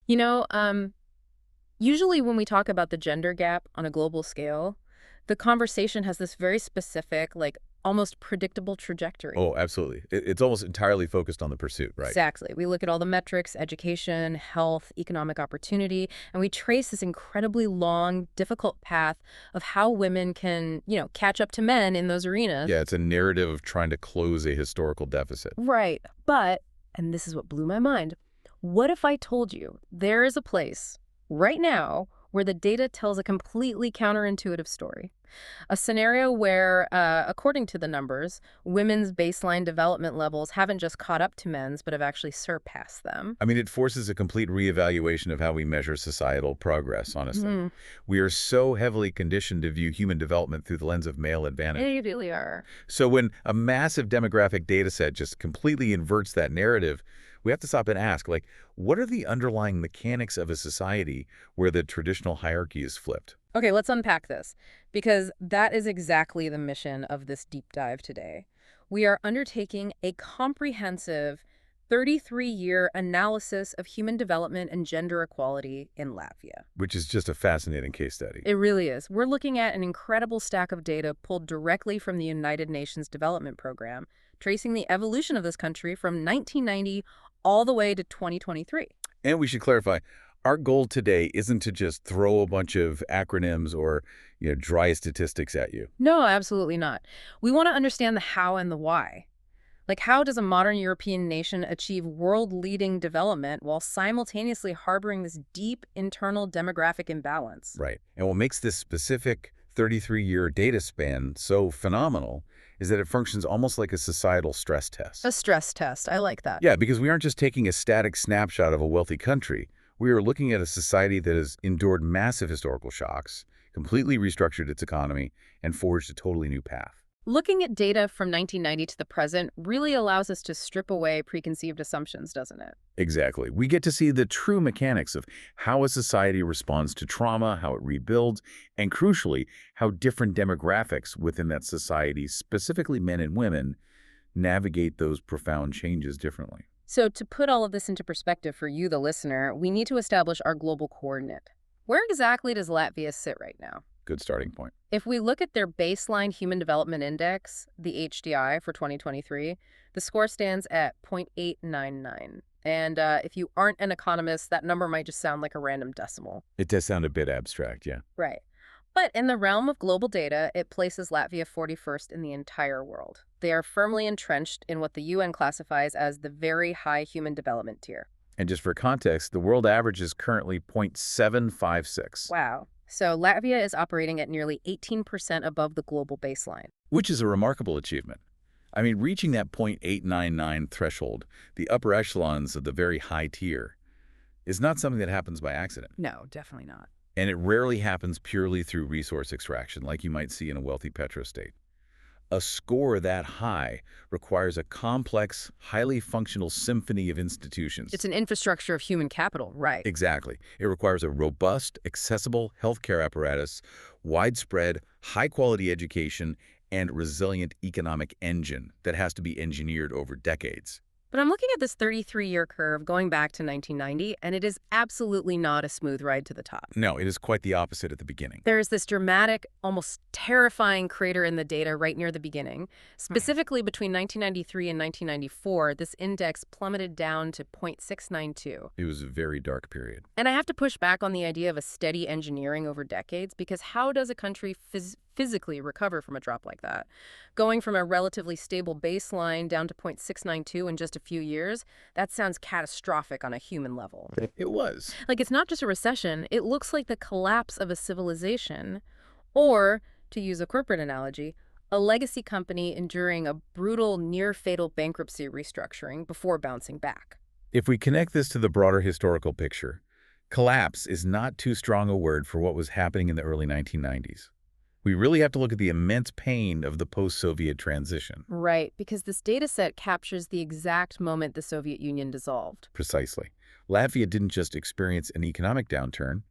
You know, usually when we talk about the gender gap on a global scale, the conversation has this very specific, like almost predictable trajectory. Oh, absolutely. It's almost entirely focused on the pursuit, right? Exactly. We look at all the metrics, education, health, economic opportunity, and we trace this incredibly long, difficult path of how women can, catch up to men in those Yeah, arenas. it's a narrative of trying to close a historical deficit. Right. But, and this is what blew my mind, what if I told you there is a place right now where the data tells a completely counterintuitive story? A scenario where, according to the numbers, women's baseline development levels haven't just caught up to men's, but have actually surpassed them. I mean, it forces a complete reevaluation of how we measure societal progress, honestly. Hmm. We are so heavily conditioned to view human development through the lens of male advantage. They really are. So when a massive demographic data set just completely inverts that narrative, we have to stop and ask, like, what are the underlying mechanics of a society where the traditional hierarchy is flipped? Okay, let's unpack this, because that is exactly the mission of this deep dive today. We are undertaking a comprehensive 33-year analysis of human development and gender equality in Latvia. Which is just a fascinating case study. It really is. We're looking at an incredible stack of data pulled directly from the United Nations Development Program, tracing the evolution of this country from 1990 all the way to 2023. And we should clarify, our goal today isn't to just throw a bunch of acronyms or, dry statistics at you. No, absolutely not. We want to understand the how and the why. Like, how does a modern European nation achieve world-leading development while simultaneously harboring this deep internal demographic imbalance? Right. And what makes this specific 33-year data span so phenomenal is that it functions almost like a societal stress A test. stress test. I like that. Yeah, because we aren't just taking a static snapshot of a wealthy country. We are looking at a society that has endured massive historical shocks, completely restructured its economy, and forged a totally new path. Looking at data from 1990 to the present really allows us to strip away preconceived assumptions, doesn't it? Exactly. We get to see the true mechanics of how a society responds to trauma, how it rebuilds, and crucially, how different demographics within that society, specifically men and women, navigate those profound changes differently. So, to put all of this into perspective for you, the listener, we need to establish our global coordinate. Where exactly does Latvia sit right now? Good starting point. If we look at their baseline Human Development Index, the HDI for 2023, the score stands at 0.899. And if you aren't an economist, that number might just sound like a random decimal. It does sound a bit abstract, yeah. Right. But in the realm of global data, it places Latvia 41st in the entire world. They are firmly entrenched in what the UN classifies as the very high human development tier. And just for context, the world average is currently 0.756, Wow. So Latvia is operating at nearly 18% above the global baseline. which is a remarkable achievement. I mean, reaching that 0.899 threshold, the upper echelons of the very high tier, is not something that happens by accident. No, definitely not. And it rarely happens purely through resource extraction, like you might see in a wealthy petrostate. A score that high requires a complex, highly functional symphony of institutions. It's an infrastructure of human capital, right? Exactly. It requires a robust, accessible healthcare apparatus, widespread, high-quality education, and resilient economic engine that has to be engineered over decades. But I'm looking at this 33-year curve going back to 1990, and it is absolutely not a smooth ride to the top. No, it is quite the opposite at the beginning. There is this dramatic, almost terrifying crater in the data right near the beginning. Specifically between 1993 and 1994, this index plummeted down to 0.692. It was a very dark period. And I have to push back on the idea of a steady engineering over decades, because how does a country physically recover from a drop like that? Going from a relatively stable baseline down to 0.692 in just a few years, that sounds catastrophic on a human level. It was. Like, it's not just a recession, it looks like the collapse of a civilization, or, to use a corporate analogy, a legacy company enduring a brutal, near-fatal bankruptcy restructuring before bouncing back. If we connect this to the broader historical picture, collapse is not too strong a word for what was happening in the early 1990s. We really have to look at the immense pain of the post-Soviet transition. Right, because this data set captures the exact moment the Soviet Union dissolved. Precisely. Latvia didn't just experience an economic downturn.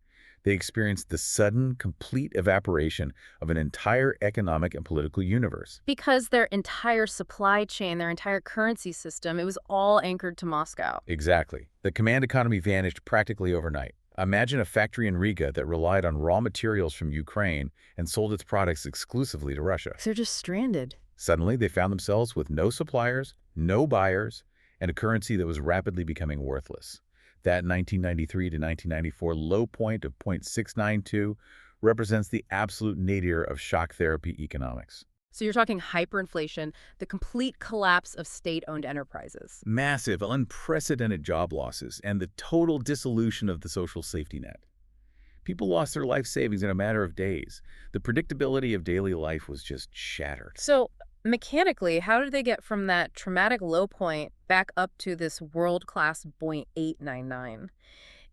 They experienced the sudden, complete evaporation of an entire economic and political universe. Because their entire supply chain, their entire currency system, it was all anchored to Moscow. Exactly. The command economy vanished practically overnight. Imagine a factory in Riga that relied on raw materials from Ukraine and sold its products exclusively to Russia. They're just stranded. Suddenly, they found themselves with no suppliers, no buyers, and a currency that was rapidly becoming worthless. That 1993 to 1994 low point of 0.692 represents the absolute nadir of shock therapy economics. So you're talking hyperinflation, the complete collapse of state-owned enterprises. Massive, unprecedented job losses, and the total dissolution of the social safety net. People lost their life savings in a matter of days. The predictability of daily life was just shattered. So mechanically, how did they get from that traumatic low point back up to this world-class 0.899?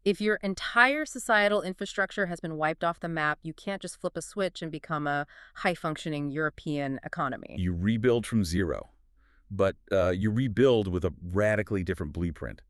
If your entire societal infrastructure has been wiped off the map, you can't just flip a switch and become a high-functioning European economy. You rebuild from zero, but you rebuild with a radically different blueprint.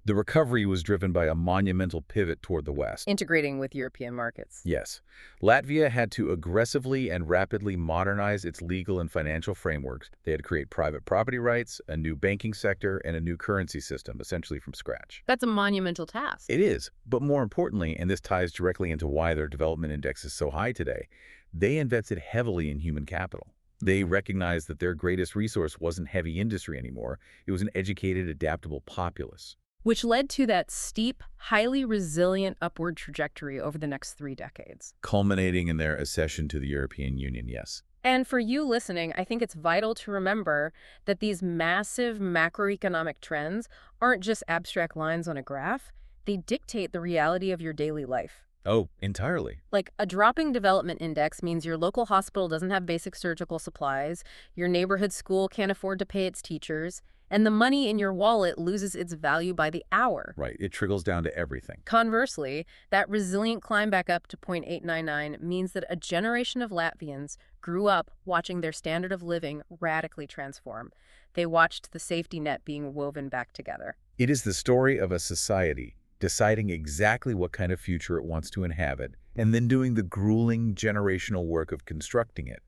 The recovery was driven by a monumental pivot toward the West. Integrating with European markets. Yes, Latvia had to aggressively and rapidly modernize its legal and financial frameworks. They had to create private property rights, a new banking sector, and a new currency system, essentially from scratch. That's a monumental task. It is, but more importantly, and this ties directly into why their development index is so high today, they invested heavily in human capital. They recognized that their greatest resource wasn't heavy industry anymore. It was an educated, adaptable populace. Which led to that steep, highly resilient upward trajectory over the next 3 decades. Culminating in their accession to the European Union, yes. And for you listening, I think it's vital to remember that these massive macroeconomic trends aren't just abstract lines on a graph. They dictate the reality of your daily life. Oh, entirely. Like, a dropping development index means your local hospital doesn't have basic surgical supplies, your neighborhood school can't afford to pay its teachers, and the money in your wallet loses its value by the hour. Right, it trickles down to everything. Conversely, that resilient climb back up to 0.899 means that a generation of Latvians grew up watching their standard of living radically transform. They watched the safety net being woven back together. It is the story of a society deciding exactly what kind of future it wants to inhabit, and then doing the grueling generational work of constructing it.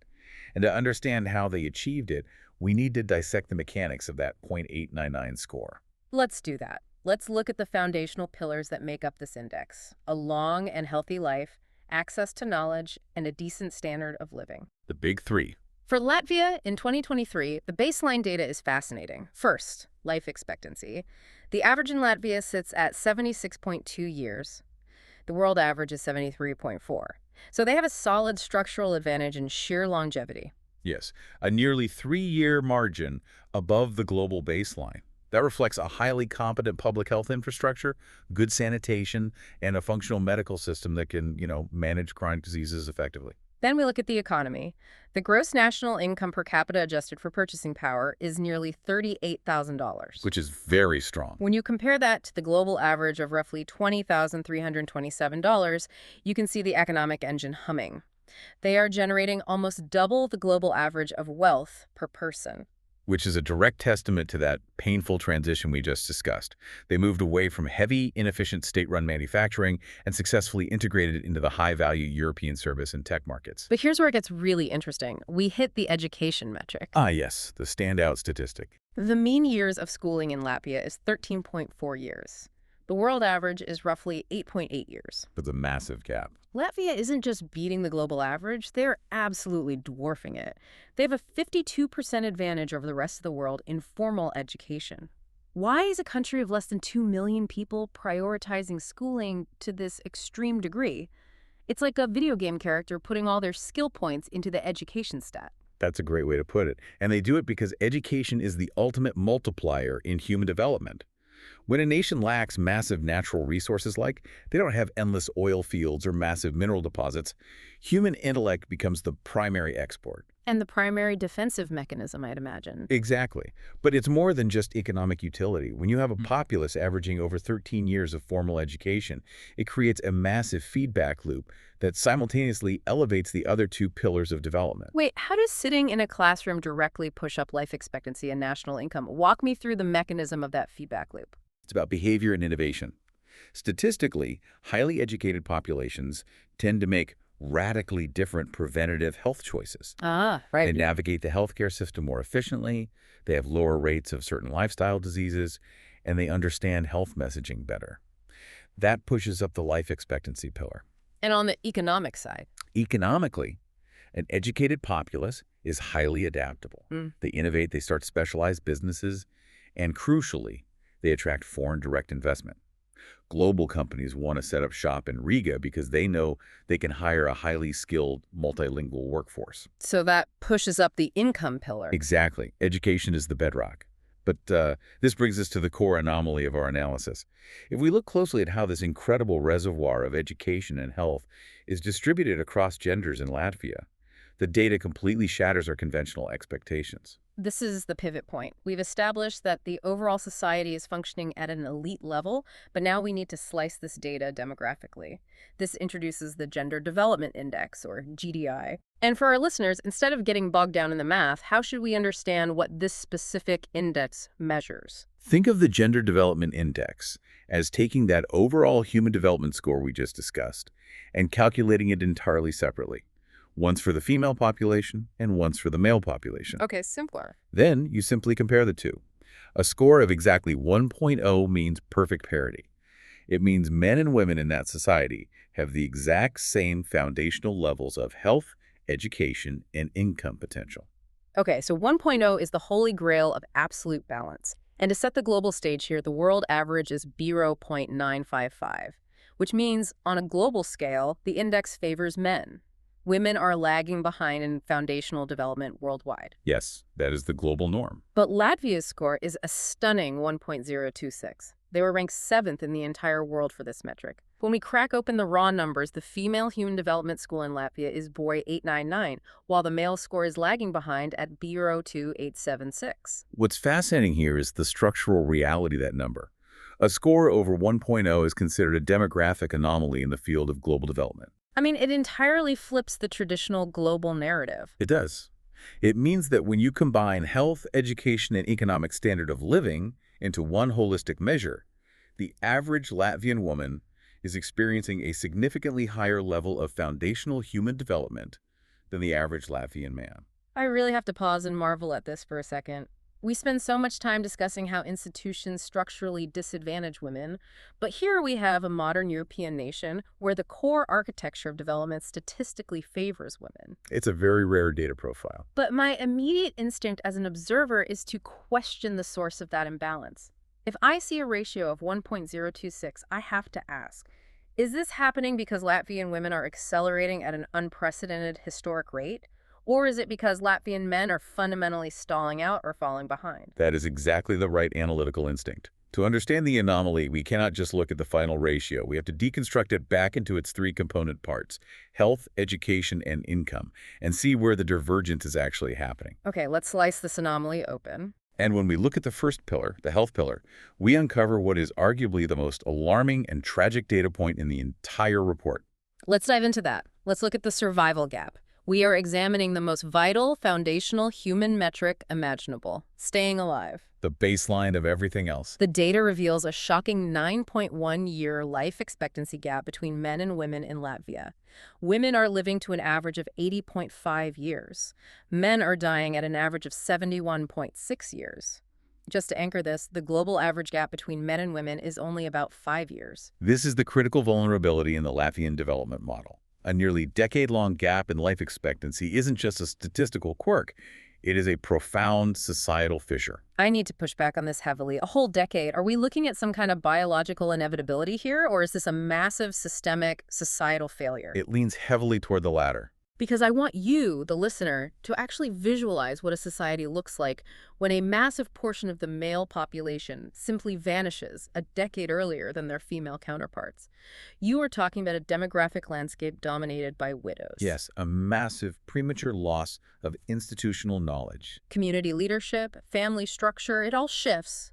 And to understand how they achieved it, we need to dissect the mechanics of that 0.899 score. Let's do that. Let's look at the foundational pillars that make up this index: a long and healthy life, access to knowledge, and a decent standard of living. The big three. For Latvia, in 2023, the baseline data is fascinating. First, life expectancy. The average in Latvia sits at 76.2 years. The world average is 73.4. So they have a solid structural advantage in sheer longevity. Yes, a nearly 3-year margin above the global baseline. That reflects a highly competent public health infrastructure, good sanitation, and a functional medical system that can, manage chronic diseases effectively. Then we look at the economy. The gross national income per capita adjusted for purchasing power is nearly $38,000. Which is very strong. When you compare that to the global average of roughly $20,327, you can see the economic engine humming. They are generating almost double the global average of wealth per person. Which is a direct testament to that painful transition we just discussed. They moved away from heavy, inefficient state-run manufacturing and successfully integrated it into the high-value European service and tech markets. But here's where it gets really interesting. We hit the education metric. Ah, yes, the standout statistic. The mean years of schooling in Latvia is 13.4 years. The world average is roughly 8.8 years. That's a massive gap. Latvia isn't just beating the global average, they're absolutely dwarfing it. They have a 52% advantage over the rest of the world in formal education. Why is a country of less than 2 million people prioritizing schooling to this extreme degree? It's like a video game character putting all their skill points into the education stat. That's a great way to put it. And they do it because education is the ultimate multiplier in human development. When a nation lacks massive natural resources they don't have endless oil fields or massive mineral deposits, human intellect becomes the primary export. And the primary defensive mechanism, I'd imagine. Exactly. But it's more than just economic utility. When you have a populace averaging over 13 years of formal education, it creates a massive feedback loop that simultaneously elevates the other two pillars of development. Wait, how does sitting in a classroom directly push up life expectancy and national income? Walk me through the mechanism of that feedback loop. It's about behavior and innovation. Statistically, highly educated populations tend to make radically different preventative health choices. Ah, They right. navigate the healthcare system more efficiently, they have lower rates of certain lifestyle diseases, and they understand health messaging better. That pushes up the life expectancy pillar. And on the economic side. Economically, an educated populace is highly adaptable. Mm. They innovate, they start specialized businesses, and crucially, they attract foreign direct investment. Global companies want to set up shop in Riga because they know they can hire a highly skilled, multilingual workforce. So that pushes up the income pillar. Exactly. Education is the bedrock. But this brings us to the core anomaly of our analysis. If we look closely at how this incredible reservoir of education and health is distributed across genders in Latvia, the data completely shatters our conventional expectations. This is the pivot point. We've established that the overall society is functioning at an elite level, but now we need to slice this data demographically. This introduces the Gender Development Index, or GDI. And for our listeners, instead of getting bogged down in the math, how should we understand what this specific index measures? Think of the Gender Development Index as taking that overall human development score we just discussed and calculating it entirely separately. Once for the female population and once for the male population. Okay, simpler. Then you simply compare the two. A score of exactly 1.0 means perfect parity. It means men and women in that society have the exact same foundational levels of health, education, and income potential. Okay, so 1.0 is the holy grail of absolute balance. And to set the global stage here, the world average is 0.955, which means on a global scale, the index favors men. Women are lagging behind in foundational development worldwide. Yes, that is the global norm. But Latvia's score is a stunning 1.026. They were ranked 7th in the entire world for this metric. When we crack open the raw numbers, the female human development score in Latvia is BOY 899, while the male score is lagging behind at 02876. What's fascinating here is the structural reality of that number. A score over 1.0 is considered a demographic anomaly in the field of global development. I mean, it entirely flips the traditional global narrative. It does. It means that when you combine health, education, and economic standard of living into one holistic measure, the average Latvian woman is experiencing a significantly higher level of foundational human development than the average Latvian man. I really have to pause and marvel at this for a second. We spend so much time discussing how institutions structurally disadvantage women, but here we have a modern European nation where the core architecture of development statistically favors women. It's a very rare data profile. But my immediate instinct as an observer is to question the source of that imbalance. If I see a ratio of 1.026, I have to ask, is this happening because Latvian women are accelerating at an unprecedented historic rate? Or is it because Latvian men are fundamentally stalling out or falling behind? That is exactly the right analytical instinct. To understand the anomaly, we cannot just look at the final ratio. We have to deconstruct it back into its three component parts, health, education, and income, and see where the divergence is actually happening. Okay, let's slice this anomaly open. And when we look at the first pillar, the health pillar, we uncover what is arguably the most alarming and tragic data point in the entire report. Let's dive into that. Let's look at the survival gap. We are examining the most vital, foundational human metric imaginable, staying alive. The baseline of everything else. The data reveals a shocking 9.1-year life expectancy gap between men and women in Latvia. Women are living to an average of 80.5 years. Men are dying at an average of 71.6 years. Just to anchor this, the global average gap between men and women is only about 5 years. This is the critical vulnerability in the Latvian development model. A nearly decade-long gap in life expectancy isn't just a statistical quirk. It is a profound societal fissure. I need to push back on this heavily. A whole decade. Are we looking at some kind of biological inevitability here, or is this a massive systemic societal failure? It leans heavily toward the latter. Because I want you, the listener, to actually visualize what a society looks like when a massive portion of the male population simply vanishes a decade earlier than their female counterparts. You are talking about a demographic landscape dominated by widows. Yes, a massive premature loss of institutional knowledge. Community leadership, family structure, it all shifts.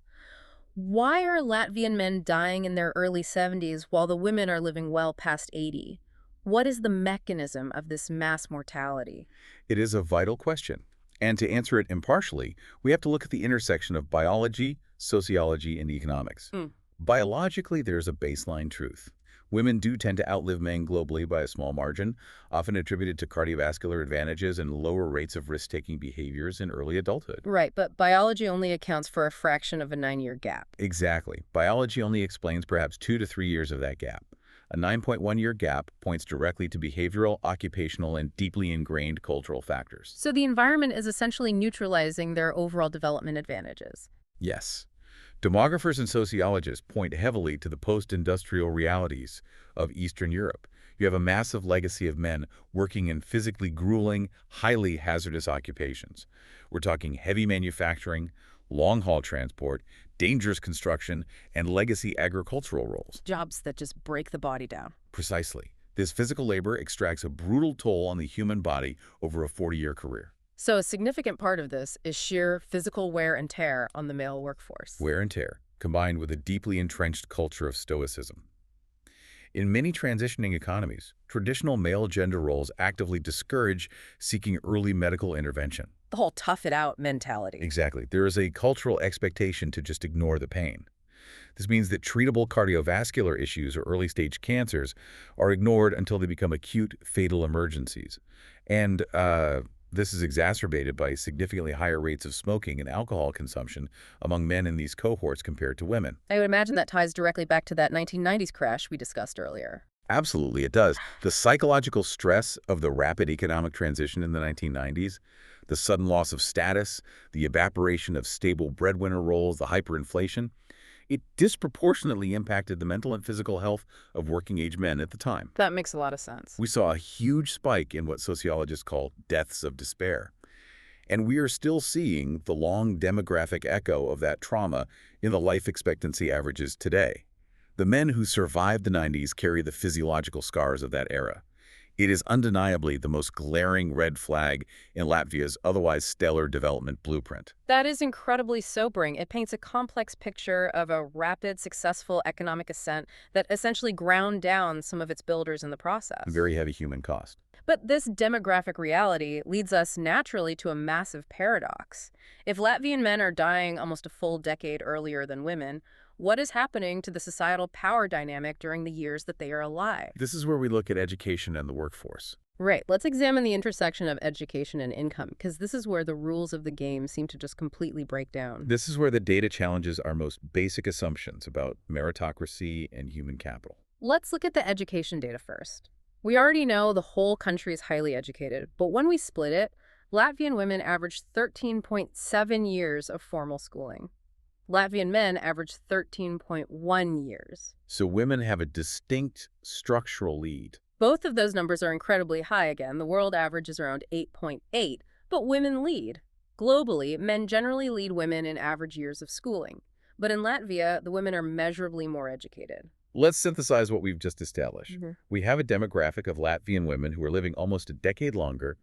Why are Latvian men dying in their early 70s while the women are living well past 80? What is the mechanism of this mass mortality? It is a vital question. And to answer it impartially, we have to look at the intersection of biology, sociology, and economics. Biologically, there's a baseline truth. Women do tend to outlive men globally by a small margin, often attributed to cardiovascular advantages and lower rates of risk-taking behaviors in early adulthood. Right, but biology only accounts for a fraction of a 9-year gap. Exactly. Biology only explains perhaps 2 to 3 years of that gap. A 9.1-year gap points directly to behavioral, occupational, and deeply ingrained cultural factors. So the environment is essentially neutralizing their overall development advantages. Yes. Demographers and sociologists point heavily to the post-industrial realities of Eastern Europe. You have a massive legacy of men working in physically grueling, highly hazardous occupations. We're talking heavy manufacturing, long-haul transport, dangerous construction, and legacy agricultural roles. Jobs that just break the body down. Precisely. This physical labor extracts a brutal toll on the human body over a 40-year career. So a significant part of this is sheer physical wear and tear on the male workforce. Wear and tear, combined with a deeply entrenched culture of stoicism. In many transitioning economies, traditional male gender roles actively discourage seeking early medical intervention. The whole tough it out mentality. Exactly. There is a cultural expectation to just ignore the pain. This means that treatable cardiovascular issues or early-stage cancers are ignored until they become acute, fatal emergencies. And this is exacerbated by significantly higher rates of smoking and alcohol consumption among men in these cohorts compared to women. I would imagine that ties directly back to that 1990s crash we discussed earlier. Absolutely, it does. The psychological stress of the rapid economic transition in the 1990s, the sudden loss of status, the evaporation of stable breadwinner roles, the hyperinflation, it disproportionately impacted the mental and physical health of working-age men at the time. That makes a lot of sense. We saw a huge spike in what sociologists call deaths of despair. And we are still seeing the long demographic echo of that trauma in the life expectancy averages today. The men who survived the 90s carry the physiological scars of that era. It is undeniably the most glaring red flag in Latvia's otherwise stellar development blueprint. That is incredibly sobering. It paints a complex picture of a rapid, successful economic ascent that essentially ground down some of its builders in the process. Very heavy human cost. But this demographic reality leads us naturally to a massive paradox. If Latvian men are dying almost a full decade earlier than women, what is happening to the societal power dynamic during the years that they are alive? This is where we look at education and the workforce. Right. Let's examine the intersection of education and income, because this is where the rules of the game seem to just completely break down. This is where the data challenges our most basic assumptions about meritocracy and human capital. Let's look at the education data first. We already know the whole country is highly educated, but when we split it, Latvian women averaged 13.7 years of formal schooling. Latvian men average 13.1 years. So women have a distinct structural lead. Both of those numbers are incredibly high again. The world average is around 8.8, but women lead. Globally, men generally lead women in average years of schooling. But in Latvia, the women are measurably more educated. Let's synthesize what we've just established. Mm-hmm. We have a demographic of Latvian women who are living almost a decade longer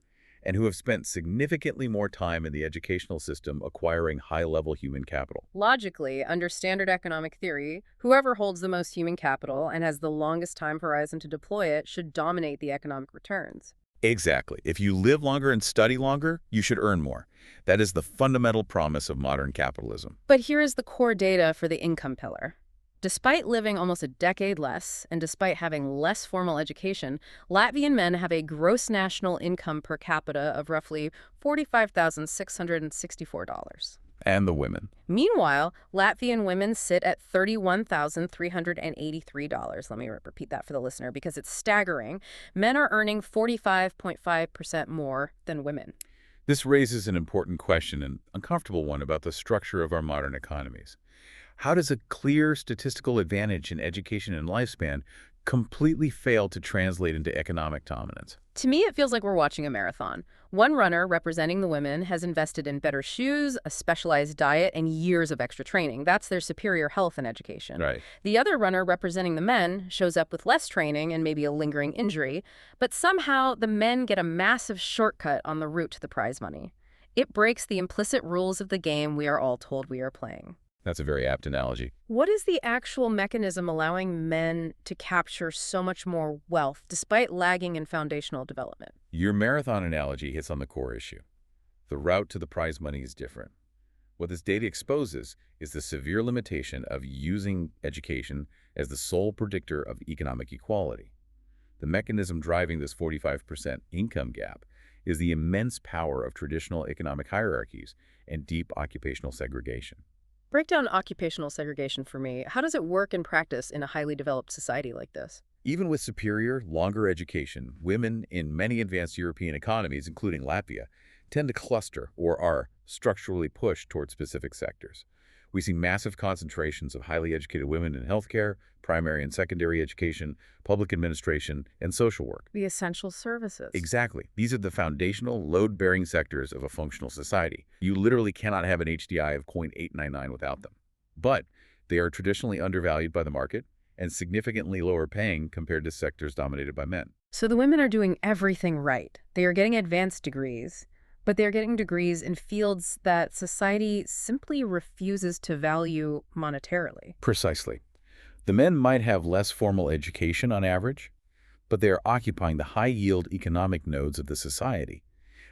and who have spent significantly more time in the educational system acquiring high-level human capital. Logically, under standard economic theory, whoever holds the most human capital and has the longest time horizon to deploy it should dominate the economic returns. Exactly. If you live longer and study longer, you should earn more. That is the fundamental promise of modern capitalism. But here is the core data for the income pillar. Despite living almost a decade less, and despite having less formal education, Latvian men have a gross national income per capita of roughly $45,664. And the women. Meanwhile, Latvian women sit at $31,383. Let me repeat that for the listener because it's staggering. Men are earning 45.5% more than women. This raises an important question, an uncomfortable one, about the structure of our modern economies. How does a clear statistical advantage in education and lifespan completely fail to translate into economic dominance? To me, it feels like we're watching a marathon. One runner, representing the women, has invested in better shoes, a specialized diet, and years of extra training. That's their superior health and education. Right. The other runner, representing the men, shows up with less training and maybe a lingering injury, but somehow the men get a massive shortcut on the route to the prize money. It breaks the implicit rules of the game we are all told we are playing. That's a very apt analogy. What is the actual mechanism allowing men to capture so much more wealth despite lagging in foundational development? Your marathon analogy hits on the core issue. The route to the prize money is different. What this data exposes is the severe limitation of using education as the sole predictor of economic equality. The mechanism driving this 45% income gap is the immense power of traditional economic hierarchies and deep occupational segregation. Break down occupational segregation for me. How does it work in practice in a highly developed society like this? Even with superior, longer education, women in many advanced European economies, including Latvia, tend to cluster or are structurally pushed toward specific sectors. We see massive concentrations of highly educated women in healthcare, primary and secondary education, public administration, and social work. The essential services. Exactly. These are the foundational, load-bearing sectors of a functional society. You literally cannot have an HDI of 0.899 without them. But they are traditionally undervalued by the market and significantly lower paying compared to sectors dominated by men. So the women are doing everything right. They are getting advanced degrees, but they're getting degrees in fields that society simply refuses to value monetarily. Precisely. The men might have less formal education on average, but they are occupying the high-yield economic nodes of the society.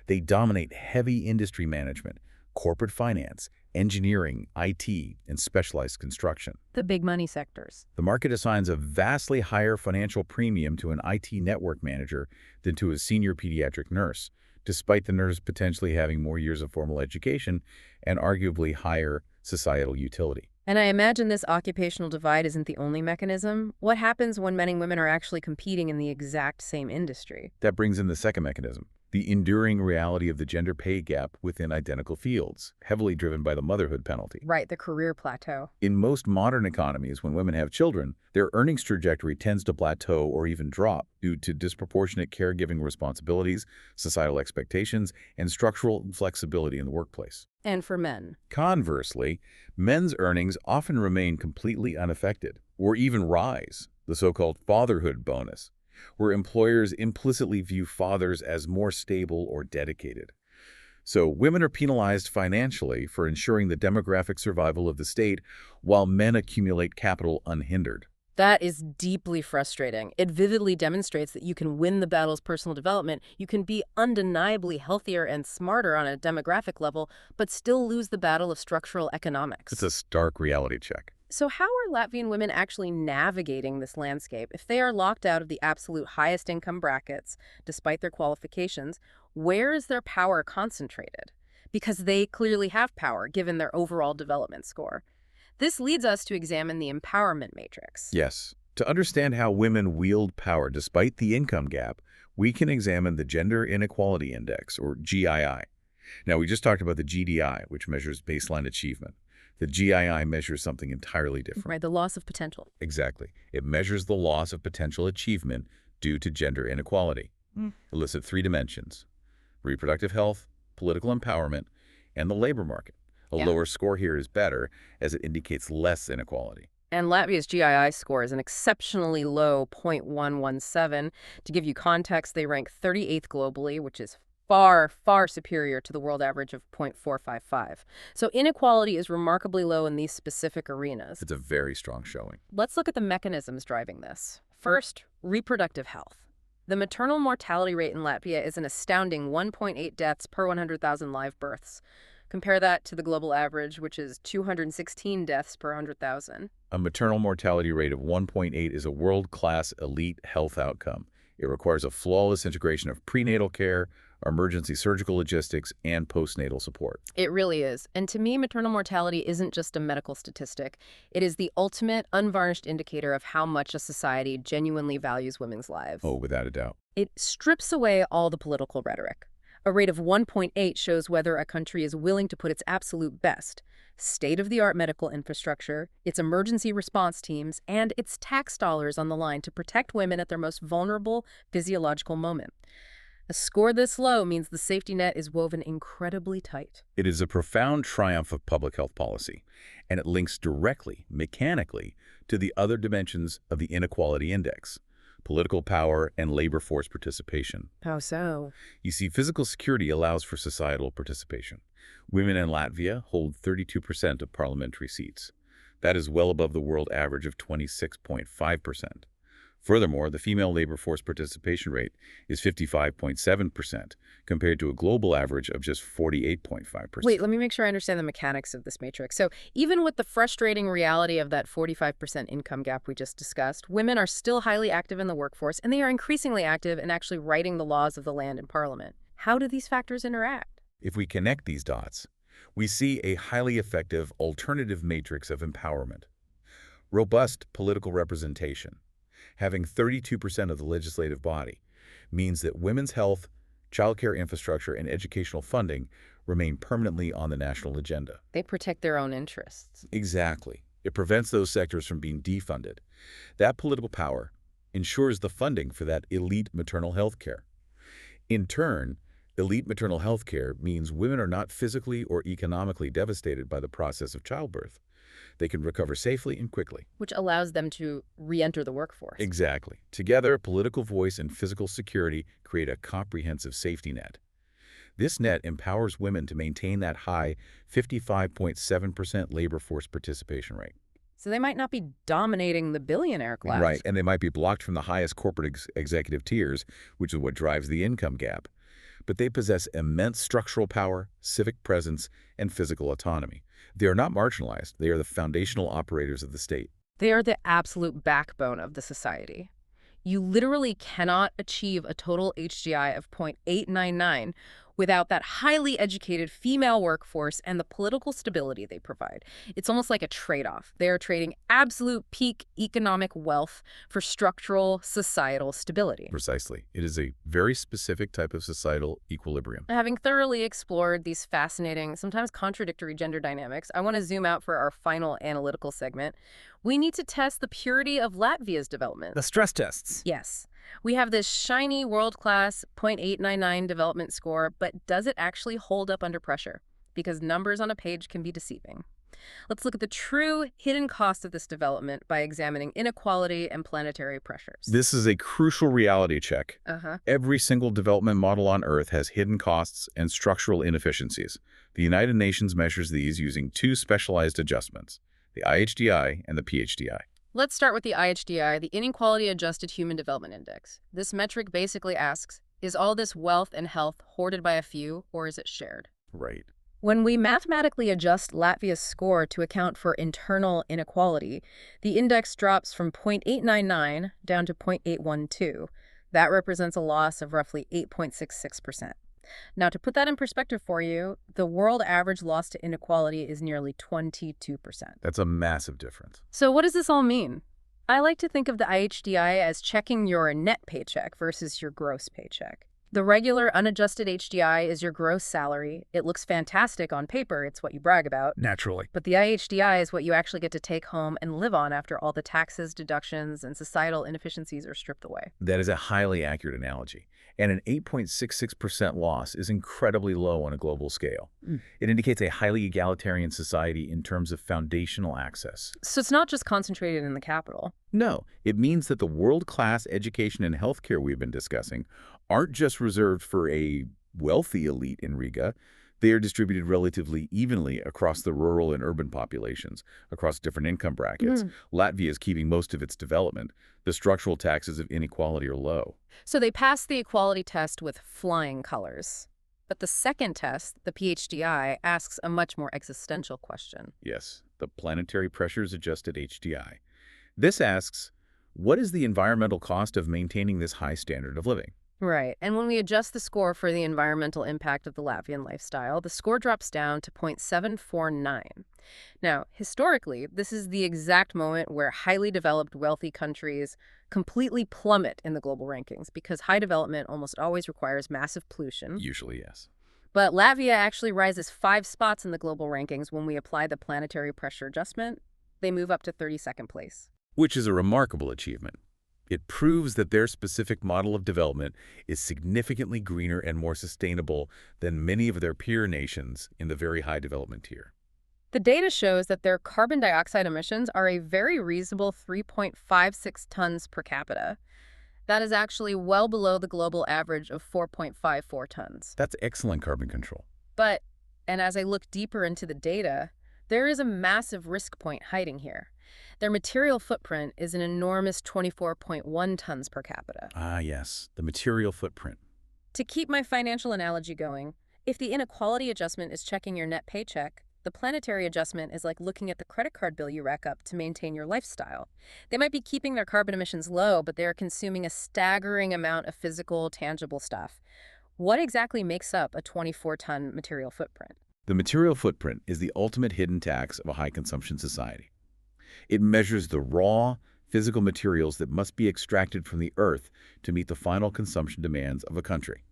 They dominate heavy industry management, corporate finance, engineering, IT, and specialized construction. The big money sectors. The market assigns a vastly higher financial premium to an IT network manager than to a senior pediatric nurse, despite the nurse potentially having more years of formal education and arguably higher societal utility. And I imagine this occupational divide isn't the only mechanism. What happens when men and women are actually competing in the exact same industry? That brings in the second mechanism, the enduring reality of the gender pay gap within identical fields, heavily driven by the motherhood penalty. Right, the career plateau. In most modern economies, when women have children, their earnings trajectory tends to plateau or even drop due to disproportionate caregiving responsibilities, societal expectations, and structural inflexibility in the workplace. And for men. Conversely, men's earnings often remain completely unaffected, or even rise, the so-called fatherhood bonus, where employers implicitly view fathers as more stable or dedicated. So women are penalized financially for ensuring the demographic survival of the state, while men accumulate capital unhindered. That is deeply frustrating. It vividly demonstrates that you can win the battle's personal development, you can be undeniably healthier and smarter on a demographic level, but still lose the battle of structural economics. It's a stark reality check. So how are Latvian women actually navigating this landscape? If they are locked out of the absolute highest income brackets, despite their qualifications, where is their power concentrated? Because they clearly have power, given their overall development score. This leads us to examine the empowerment matrix. Yes. To understand how women wield power despite the income gap, we can examine the Gender Inequality Index, or GII. Now, we just talked about the GDI, which measures baseline achievement. The GII measures something entirely different. Right, the loss of potential. Exactly. It measures the loss of potential achievement due to gender inequality. It lists 3 dimensions: reproductive health, political empowerment, and the labor market. A lower score here is better, as it indicates less inequality. And Latvia's GII score is an exceptionally low 0.117. To give you context, they rank 38th globally, which is far, far superior to the world average of 0.455. So inequality is remarkably low in these specific arenas. It's a very strong showing. Let's look at the mechanisms driving this. First, reproductive health. The maternal mortality rate in Latvia is an astounding 1.8 deaths per 100,000 live births. Compare that to the global average, which is 216 deaths per 100,000. A maternal mortality rate of 1.8 is a world-class elite health outcome. It requires a flawless integration of prenatal care, emergency surgical logistics, and postnatal support. It really is. And to me, maternal mortality isn't just a medical statistic. It is the ultimate, unvarnished indicator of how much a society genuinely values women's lives. Oh, without a doubt. It strips away all the political rhetoric. A rate of 1.8 shows whether a country is willing to put its absolute best, state-of-the-art medical infrastructure, its emergency response teams, and its tax dollars on the line to protect women at their most vulnerable physiological moment. A score this low means the safety net is woven incredibly tight. It is a profound triumph of public health policy, and it links directly, mechanically, to the other dimensions of the inequality index: political power and labor force participation. How so? You see, physical security allows for societal participation. Women in Latvia hold 32% of parliamentary seats. That is well above the world average of 26.5%. Furthermore, the female labor force participation rate is 55.7% compared to a global average of just 48.5%. Wait, let me make sure I understand the mechanics of this matrix. So even with the frustrating reality of that 45% income gap we just discussed, women are still highly active in the workforce, and they are increasingly active in actually writing the laws of the land in Parliament. How do these factors interact? If we connect these dots, we see a highly effective alternative matrix of empowerment. Robust political representation, having 32% of the legislative body, means that women's health, childcare infrastructure, and educational funding remain permanently on the national agenda. They protect their own interests. Exactly. It prevents those sectors from being defunded. That political power ensures the funding for that elite maternal health care. In turn, elite maternal health care means women are not physically or economically devastated by the process of childbirth. They can recover safely and quickly. Which allows them to re-enter the workforce. Exactly. Together, political voice and physical security create a comprehensive safety net. This net empowers women to maintain that high 55.7% labor force participation rate. So they might not be dominating the billionaire class. Right, and they might be blocked from the highest corporate executive tiers, which is what drives the income gap. But they possess immense structural power, civic presence, and physical autonomy. They are not marginalized. They are the foundational operators of the state. They are the absolute backbone of the society. You literally cannot achieve a total HDI of 0.899 without that highly educated female workforce and the political stability they provide. It's almost like a trade-off. They are trading absolute peak economic wealth for structural societal stability. Precisely. It is a very specific type of societal equilibrium. Having thoroughly explored these fascinating, sometimes contradictory gender dynamics, I want to zoom out for our final analytical segment. We need to test the purity of Latvia's development. The stress tests. Yes. We have this shiny world-class 0.899 development score, but does it actually hold up under pressure? Because numbers on a page can be deceiving. Let's look at the true hidden cost of this development by examining inequality and planetary pressures. This is a crucial reality check. Every single development model on Earth has hidden costs and structural inefficiencies. The United Nations measures these using two specialized adjustments, the IHDI and the PHDI. Let's start with the IHDI, the Inequality Adjusted Human Development Index. This metric basically asks, is all this wealth and health hoarded by a few, or is it shared? Right. When we mathematically adjust Latvia's score to account for internal inequality, the index drops from 0.899 down to 0.812. That represents a loss of roughly 8.66%. Now, to put that in perspective for you, the world average loss to inequality is nearly 22%. That's a massive difference. So what does this all mean? I like to think of the IHDI as checking your net paycheck versus your gross paycheck. The regular unadjusted HDI is your gross salary. It looks fantastic on paper. It's what you brag about. Naturally. But the IHDI is what you actually get to take home and live on after all the taxes, deductions, and societal inefficiencies are stripped away. That is a highly accurate analogy. And an 8.66% loss is incredibly low on a global scale. It indicates a highly egalitarian society in terms of foundational access. So it's not just concentrated in the capital. No, it means that the world-class education and healthcare we've been discussing aren't just reserved for a wealthy elite in Riga. They are distributed relatively evenly across the rural and urban populations, across different income brackets. Latvia is keeping most of its development. The structural taxes of inequality are low. So they passed the equality test with flying colors. But the second test, the PHDI, asks a much more existential question. Yes, the planetary pressures adjusted HDI. This asks, what is the environmental cost of maintaining this high standard of living? Right. And when we adjust the score for the environmental impact of the Latvian lifestyle, the score drops down to 0.749. Now, historically, this is the exact moment where highly developed, wealthy countries completely plummet in the global rankings because high development almost always requires massive pollution. Usually, yes. But Latvia actually rises 5 spots in the global rankings when we apply the planetary pressure adjustment. They move up to 32nd place. Which is a remarkable achievement. It proves that their specific model of development is significantly greener and more sustainable than many of their peer nations in the very high development tier. The data shows that their carbon dioxide emissions are a very reasonable 3.56 tons per capita. That is actually well below the global average of 4.54 tons. That's excellent carbon control. But, and as I look deeper into the data, there is a massive risk point hiding here. Their material footprint is an enormous 24.1 tons per capita. Ah, yes, the material footprint. To keep my financial analogy going, if the inequality adjustment is checking your net paycheck, the planetary adjustment is like looking at the credit card bill you rack up to maintain your lifestyle. They might be keeping their carbon emissions low, but they are consuming a staggering amount of physical, tangible stuff. What exactly makes up a 24-ton material footprint? The material footprint is the ultimate hidden tax of a high-consumption society. It measures the raw, physical materials that must be extracted from the earth to meet the final consumption demands of a country.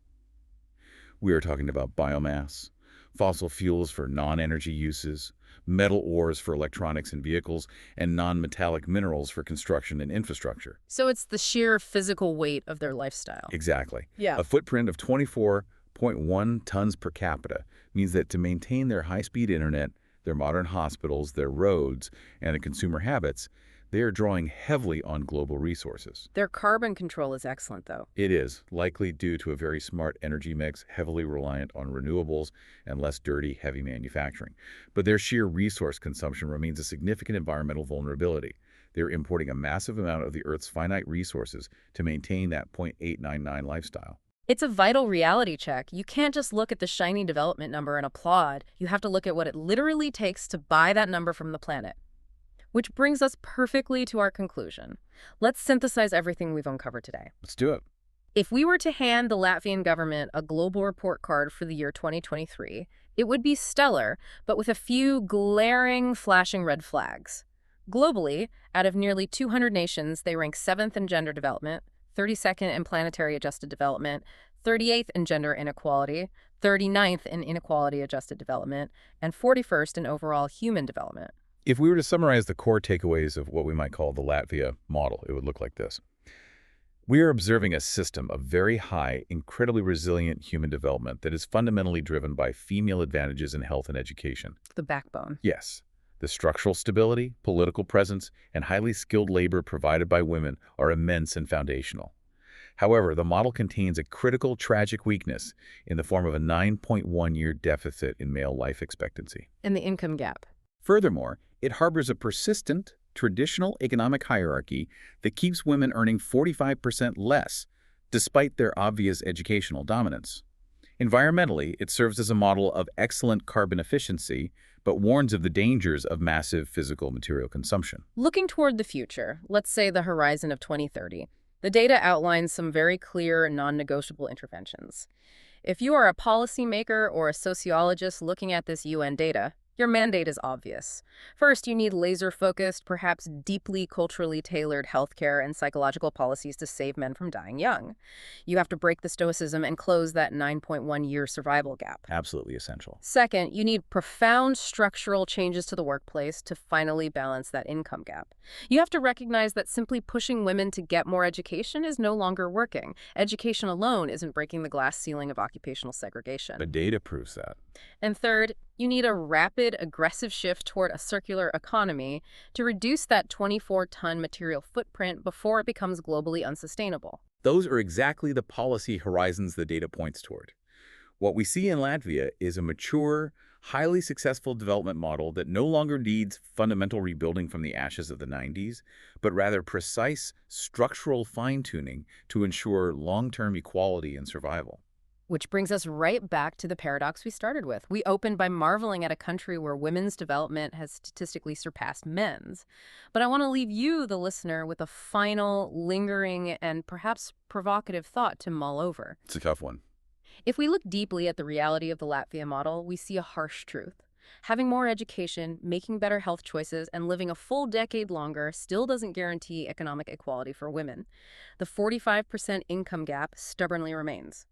We are talking about biomass, fossil fuels for non-energy uses, metal ores for electronics and vehicles, and non-metallic minerals for construction and infrastructure. So it's the sheer physical weight of their lifestyle. Exactly. Yeah. A footprint of 24.1 tons per capita means that to maintain their high-speed internet, their modern hospitals, their roads, and the consumer habits, they are drawing heavily on global resources. Their carbon control is excellent, though. It is, likely due to a very smart energy mix, heavily reliant on renewables and less dirty, heavy manufacturing. But their sheer resource consumption remains a significant environmental vulnerability. They're importing a massive amount of the Earth's finite resources to maintain that 0.899 lifestyle. It's a vital reality check. You can't just look at the shiny development number and applaud. You have to look at what it literally takes to buy that number from the planet. Which brings us perfectly to our conclusion. Let's synthesize everything we've uncovered today. Let's do it. If we were to hand the Latvian government a global report card for the year 2023, it would be stellar, but with a few glaring, flashing red flags. Globally, out of nearly 200 nations, they rank 7th in gender development, 32nd in planetary adjusted development, 38th in gender inequality, 39th in inequality adjusted development, and 41st in overall human development. If we were to summarize the core takeaways of what we might call the Latvia model, it would look like this. We are observing a system of very high, incredibly resilient human development that is fundamentally driven by female advantages in health and education. The backbone. Yes, the structural stability, political presence, and highly skilled labor provided by women are immense and foundational. However, the model contains a critical, tragic weakness in the form of a 9.1-year deficit in male life expectancy. And the income gap. Furthermore, it harbors a persistent, traditional economic hierarchy that keeps women earning 45% less, despite their obvious educational dominance. Environmentally, it serves as a model of excellent carbon efficiency, but warns of the dangers of massive physical material consumption. Looking toward the future, let's say the horizon of 2030, the data outlines some very clear and non-negotiable interventions. If you are a policymaker or a sociologist looking at this UN data, your mandate is obvious. First, you need laser-focused, perhaps deeply culturally tailored healthcare and psychological policies to save men from dying young. You have to break the stoicism and close that 9.1-year survival gap. Absolutely essential. Second, you need profound structural changes to the workplace to finally balance that income gap. You have to recognize that simply pushing women to get more education is no longer working. Education alone isn't breaking the glass ceiling of occupational segregation. The data proves that. And third, you need a rapid, aggressive shift toward a circular economy to reduce that 24-ton material footprint before it becomes globally unsustainable. Those are exactly the policy horizons the data points toward. What we see in Latvia is a mature, highly successful development model that no longer needs fundamental rebuilding from the ashes of the 90s, but rather precise structural fine-tuning to ensure long-term equality and survival. Which brings us right back to the paradox we started with. We opened by marveling at a country where women's development has statistically surpassed men's. But I want to leave you, the listener, with a final, lingering, and perhaps provocative thought to mull over. It's a tough one. If we look deeply at the reality of the Latvia model, we see a harsh truth. Having more education, making better health choices, and living a full decade longer still doesn't guarantee economic equality for women. The 45% income gap stubbornly remains.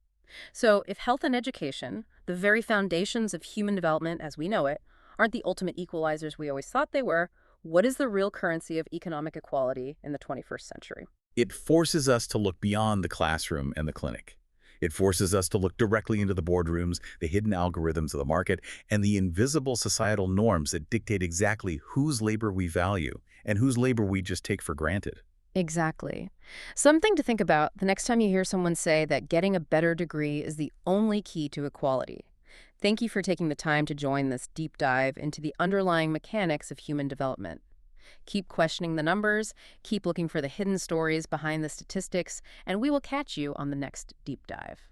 So if health and education, the very foundations of human development as we know it, aren't the ultimate equalizers we always thought they were, what is the real currency of economic equality in the 21st century? It forces us to look beyond the classroom and the clinic. It forces us to look directly into the boardrooms, the hidden algorithms of the market, and the invisible societal norms that dictate exactly whose labor we value and whose labor we just take for granted. Exactly. Something to think about the next time you hear someone say that getting a better degree is the only key to equality. Thank you for taking the time to join this deep dive into the underlying mechanics of human development. Keep questioning the numbers, keep looking for the hidden stories behind the statistics, and we will catch you on the next deep dive.